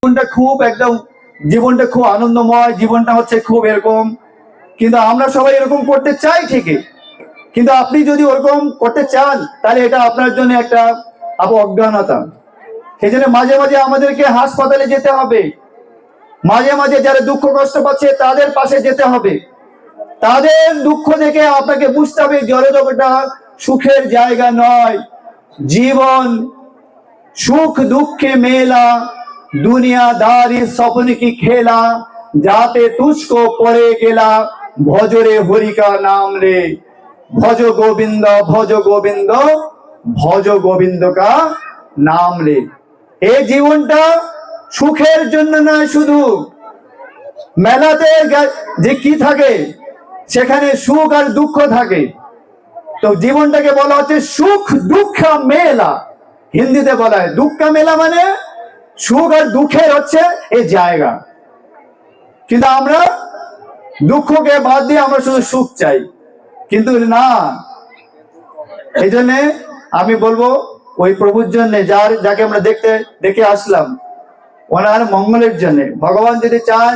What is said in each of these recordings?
জীবনটা খুব একদম জীবনটা খুব আনন্দময়, জীবনটা হচ্ছে খুব এরকম। কিন্তু আমরা সবাই এরকম করতে চাই ঠিকই, কিন্তু আপনি যদি ওরকম করতে চান তাহলে এটা আপনার জন্য একটা অজ্ঞানতা। সেই জন্য মাঝে মাঝে আমাদেরকে হাসপাতালে যেতে হবে, মাঝে মাঝে যারা দুঃখ কষ্ট পাচ্ছে তাদের পাশে যেতে হবে। তাদের দুঃখ দেখে আপনাকে বুঝতে হবে জড়জগৎটা সুখের জায়গা নয়। জীবন সুখ দুঃখে মেলা, দুনিয়াদারি স্বপ্ন কি খেলা, যাতে তুষ্को পড়ে গেলা, ভজরে হরিকা নাম রে, ভজ গোবিন্দ ভজ গোবিন্দ ভজ গোবিন্দ কা নাম রে। এই জীবনটা সুখের জন্য নয়, শুধু মেলাতে যে কি থাকে সেখানে সুখ আর দুঃখ থাকে। তো জীবনটাকে বলা হচ্ছে সুখ দুঃখ মেলা, হিন্দিতে বলা হয় দুঃখ মেলা, মানে সুখ আর দুঃখের হচ্ছে এই জায়গা। কিন্তু আমরা দুঃখকে বাদ দিয়ে আমরা শুধু সুখ চাই, কিন্তু না। এই জন্যে আমি বলবো ওই প্রভুর জন্য যাকে আমরা দেখে আসলাম, ওনার মঙ্গলের জন্য ভগবান যদি চান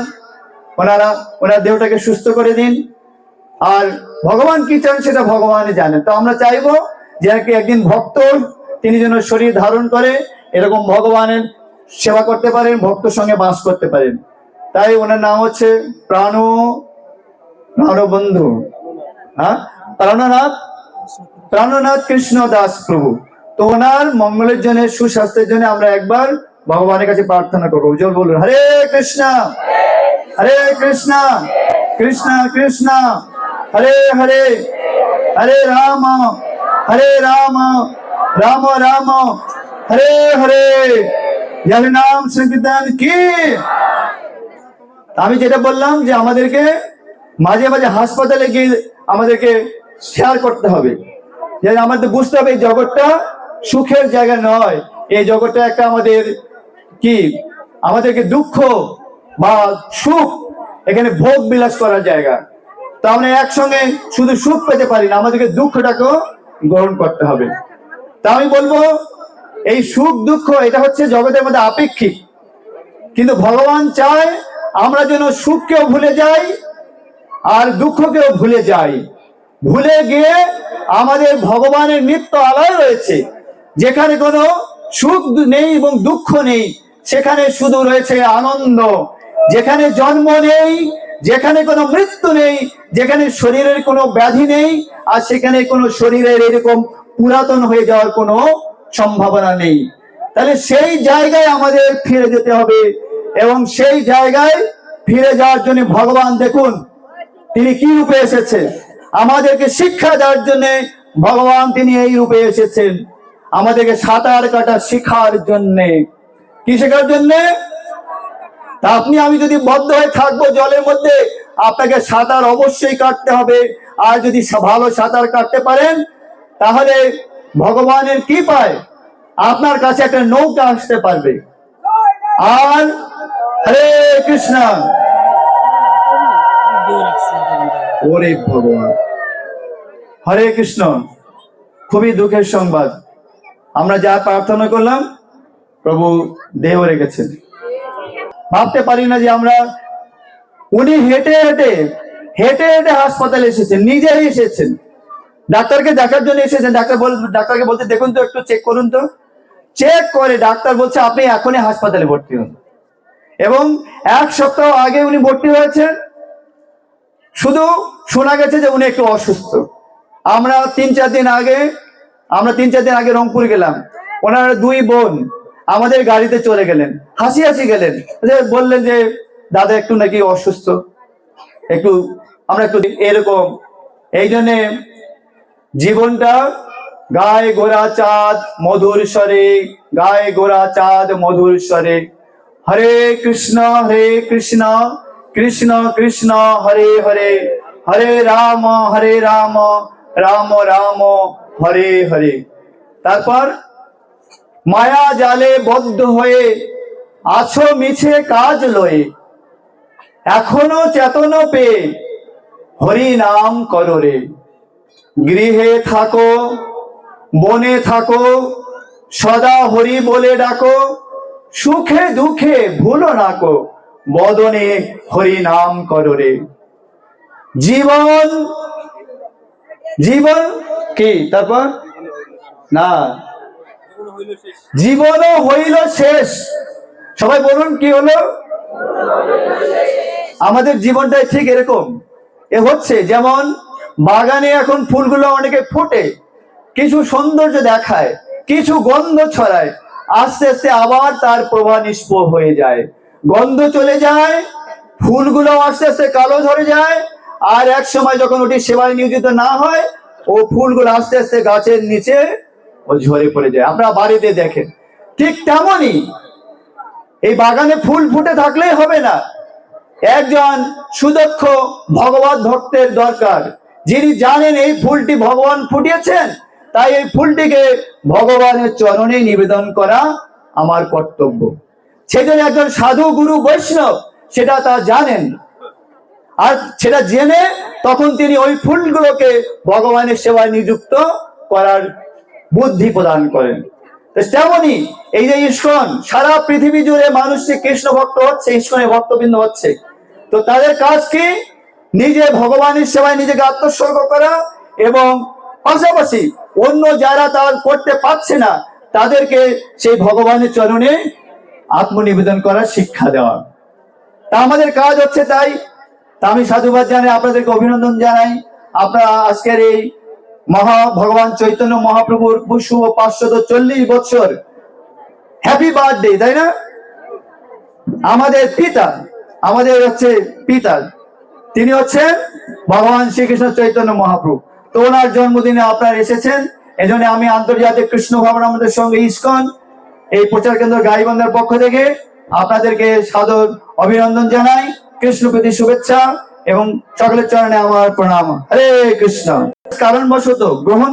ওনার দেহটাকে সুস্থ করে দিন। আর ভগবান কি চান সেটা ভগবানই জানেন। তো আমরা চাইবো যে একদিন ভক্ত তিনি যেন শরীর ধারণ করে এরকম ভগবানের সেবা করতে পারেন, ভক্তর সঙ্গে বাস করতে পারেন। তাই ওনার নাম হচ্ছে প্রাণবন্ধু, হ্যাঁ, প্রাণনাথ কৃষ্ণ দাস প্রভু। তো ওনার মঙ্গলের জন্য, সুস্বাস্থ্যের জন্য আমরা একবার ভগবানের কাছে প্রার্থনা করবো। জল বলুন, হরে কৃষ্ণ হরে কৃষ্ণ কৃষ্ণ কৃষ্ণ হরে হরে, হরে রাম রাম রাম হরে হরে, হরে নাম সংকীর্তন কি। আমি যেটা বললাম যে আমাদেরকে মাঝে মাঝে হাসপাতালে গিয়ে আমাদেরকে শেয়ার করতে হবে, যে আমাদের বুঝতে হবে এই জগৎটা সুখের জায়গা নয়। এই জগৎটা একটা আমাদেরকে দুঃখ বা সুখ এখানে ভোগ বিলাস করার জায়গা। তো আমরা একসঙ্গে শুধু সুখ পেতে পারি না, আমাদেরকে দুঃখটাকেও গ্রহণ করতে হবে। তা আমি বলবো এই সুখ দুঃখ এটা হচ্ছে জগতের মধ্যে আপেক্ষিক, কিন্তু ভগবান চায় আমরা যেন সুখকেও ভুলে যাই আর দুঃখকেও ভুলে যাই। ভুলে গিয়ে আমাদের ভগবানের নিত্য আলয় রয়েছে, যেখানে কোনো সুখ নেই এবং দুঃখ নেই, সেখানে শুধু রয়েছে আনন্দ। যেখানে জন্ম নেই, যেখানে কোনো মৃত্যু নেই, যেখানে শরীরের কোনো ব্যাধি নেই, আর সেখানে কোনো শরীরের এরকম পুরাতন হয়ে যাওয়ার কোনো সম্ভাবনা নেই। তাহলে সেই জায়গায় আমাদের ফিরে যেতে হবে, এবং সেই জায়গায় ফিরে যাওয়ার জন্য ভগবান দেখুন তিনি কি রূপে এসেছেন। আমাদেরকে শিক্ষা দেওয়ার জন্য ভগবান তিনি এই রূপে এসেছেন, আমাদেরকে সাঁতার কাটা শেখার জন্য। কি শেখার জন্য? তা আপনি আমি যদি বদ্ধ হয়ে থাকবো জলের মধ্যে, আপনাকে সাঁতার অবশ্যই কাটতে হবে। আর যদি ভালো সাঁতার কাটতে পারেন তাহলে ভগবানের কি পায়, আপনার কাছে একটা নৌকা আসতে পারবে। আর হরে কৃষ্ণ, ওরে ভগবান, হরে কৃষ্ণ। খুবই দুঃখের সংবাদ, আমরা যা প্রার্থনা করলাম প্রভু দেহ রেখেছেন। ভাবতে পারি না যে উনি হেঁটে হেঁটে হাসপাতালে এসেছেন, নিজেই এসেছেন, ডাক্তারকে দেখার জন্য এসেছেন। ডাক্তারকে বলতে দেখুন তো, একটু চেক করুন তো। চেক করে ডাক্তার বলছে আপনি এখনই হাসপাতালে ভর্তি হন। এবং 1 সপ্তাহ আগে উনি ভর্তি হয়েছেন, শুধু শোনা গেছে যে উনি একটু অসুস্থ। আমরা 3-4 দিন আগে রংপুর গেলাম, ওনার 2 বোন আমাদের গাড়িতে চলে গেলেন, হাসি হাসি গেলেন, বললেন যে দাদা একটু নাকি অসুস্থ, আমরা একটু এরকম। এই জন্যে জীবনটা গায়ে গোরা চাঁদ মধুর স্বরে, গায়ে গোরা চাঁদ মধুর স্বরে। হরে কৃষ্ণ কৃষ্ণ কৃষ্ণ হরে হরে, হরে রাম রাম রাম হরে হরে। তারপর মায়া জালে বদ্ধ হয়ে আছো মিছে কাজ লয়ে, এখনো চেতন পেয়ে হরি নাম করো রে। গৃহে থাকো বনে থাকো, সদা হরি বলে ডাকো, সুখে দুঃখে ভুলো না কো, বদনে হরি নাম করো রে। জীবন, জীবন কি তারপর না, জীবনও হইল শেষ। সবাই বলুন কি হলো? আমাদের জীবনটাই ঠিক এরকম এ হচ্ছে। যেমন বাগানে এখন ফুলগুলো অনেকে ফুটে, কিছু সৌন্দর্য দেখায়, কিছু গন্ধ ছড়ায়, আস্তে আস্তে আবার তার প্রভা নিষ্প্রভ হয়ে যায়, গন্ধ চলে যায়, ফুলগুলো আস্তে আস্তে কালো ধরে যায়। আর এক সময় যখন ওটি সেবায় নিয়োজিত না হয়, ও ফুলগুলো আস্তে আস্তে গাছের নিচে ও ঝরে পড়ে যায়। আপনারা বাড়িতে দেখেন ঠিক তেমনই এই বাগানে ফুল ফুটে থাকলেই হবে না, একজন সুদক্ষ ভগবত ভক্তের দরকার, যিনি জানেন এই ফুলটি ভগবান ফুটিয়েছেন, তাই এই ফুলটিকে ভগবানের চরণে নিবেদন করা আমার কর্তব্য। সেজন্য একজন সাধু গুরু বৈষ্ণব সেটা তা জানেন, আর সেটা জেনে তখন তিনি ওই ফুলগুলোকে ভগবানের সেবায় নিযুক্ত করার বুদ্ধি প্রদান করেন। তেমনি এই যে ইস্কন, সারা পৃথিবী জুড়ে মানুষ কৃষ্ণ ভক্ত হচ্ছে, ইস্কনের ভক্তবৃন্দ হচ্ছে, তো তাদের কাজ কি? নিজে ভগবানের সেবায় নিজেকে আত্মোৎসর্গ করা এবং পাশাপাশি অন্য যারা তার করতে পারছে না তাদেরকে সেই ভগবানের চরণে আত্মনিবেদন করার শিক্ষা দেওয়া। তা আমাদের কাজ হচ্ছে তাই। তা আমি সাধুবাদ জানাই, আপনাদেরকে অভিনন্দন জানাই। আপনারা আজকের এই ভগবান চৈতন্য মহাপ্রভুর শুভ 540 বছর হ্যাপি বার্থডে, তাই না? আমাদের পিতা, আমাদের হচ্ছে পিতা, তিনি হচ্ছেন ভগবান শ্রীকৃষ্ণ চৈতন্য মহাপ্রভু। তো ওনার জন্মদিনে আপনারা এসেছেন, এজন্য আমি আন্তর্জাতিক কৃষ্ণ ভাবনামৃতের সঙ্গে ইস্কন এই প্রচার কেন্দ্র গাইবান্ধার পক্ষ থেকে আপনাদেরকে সাদর অভিনন্দন জানাই, কৃষ্ণ প্রীতি শুভেচ্ছা এবং সকলের চরণে আমার প্রণাম। হরে কৃষ্ণ। কারণবশত গ্রহণ